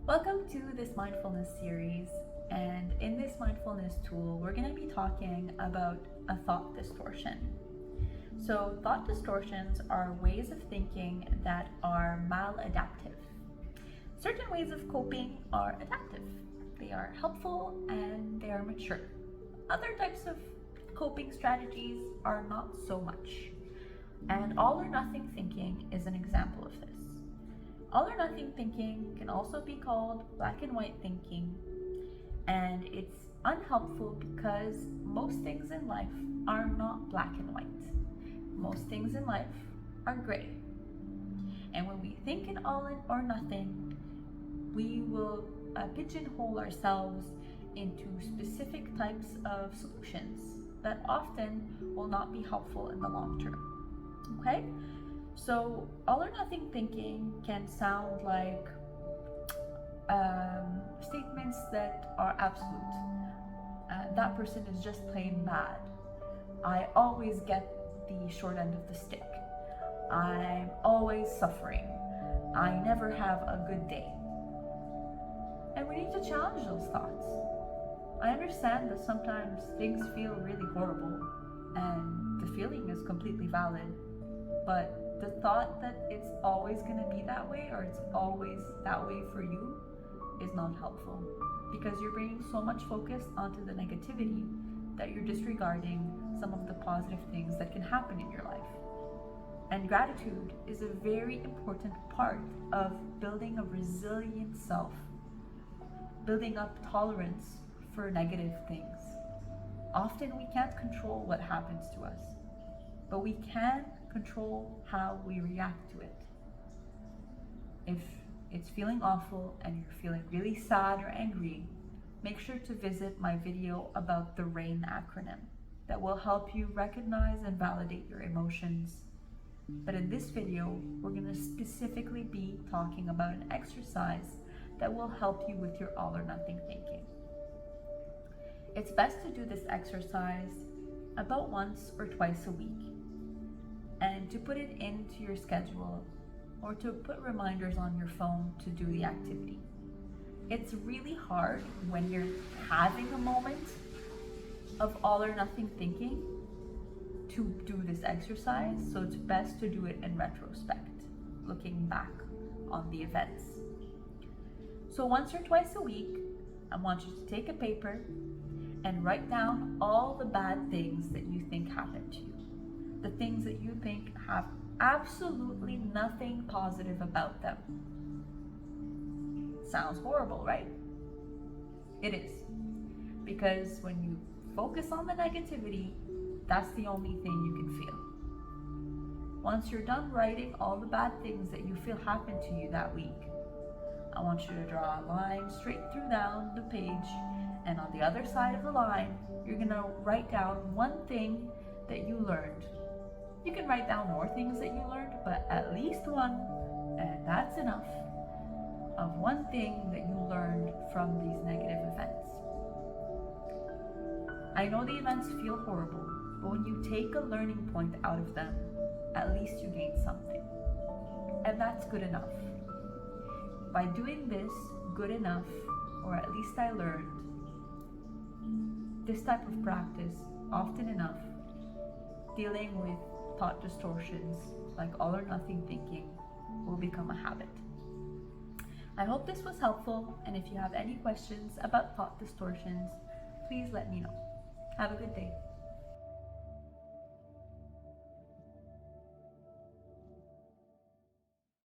Welcome to this mindfulness series, and in this mindfulness tool, we're going to be talking about a thought distortion. So, thought distortions are ways of thinking that are maladaptive. Certain ways of coping are adaptive, they are helpful, and they are mature. Other types of coping strategies are not so much. And all or nothing thinking is an example of this. All or nothing thinking can also be called black and white thinking, and it's unhelpful because most things in life are not black and white. Most things in life are gray. And when we think in all or nothing, we will pigeonhole ourselves into specific types of solutions that often will not be helpful in the long term. Okay? So, all or nothing thinking can sound like statements that are absolute. That person is just plain mad. I always get the short end of the stick. I'm always suffering. I never have a good day. And we need to challenge those thoughts. I understand that sometimes things feel really horrible, and the feeling is completely valid, but the thought that it's always going to be that way or it's always that way for you is not helpful, because you're bringing so much focus onto the negativity that you're disregarding some of the positive things that can happen in your life. And gratitude is a very important part of building a resilient self, building up tolerance for negative things. Often we can't control what happens to us, but we can control how we react to it. If it's feeling awful and you're feeling really sad or angry, make sure to visit my video about the RAIN acronym that will help you recognize and validate your emotions. But in this video, we're going to specifically be talking about an exercise that will help you with your all or nothing thinking. It's best to do this exercise about once or twice a week, and to put it into your schedule or to put reminders on your phone to do the activity. It's really hard when you're having a moment of all or nothing thinking to do this exercise, so it's best to do it in retrospect, looking back on the events. So once or twice a week, I want you to take a paper and write down all the bad things that you think happened to you. The things that you think have absolutely nothing positive about them. Sounds horrible, right? It is. Because when you focus on the negativity, that's the only thing you can feel. Once you're done writing all the bad things that you feel happened to you that week, I want you to draw a line straight through down the page, and on the other side of the line, you're gonna write down one thing that you learned. You can write down more things that you learned, but at least one, and that's enough, of one thing that you learned from these negative events. I know the events feel horrible, but when you take a learning point out of them, at least you gain something. And that's good enough. By doing this good enough, or at least I learned, this type of practice often enough, dealing with thought distortions like all or nothing thinking will become a habit. I hope this was helpful, and if you have any questions about thought distortions, please let me know. Have a good day.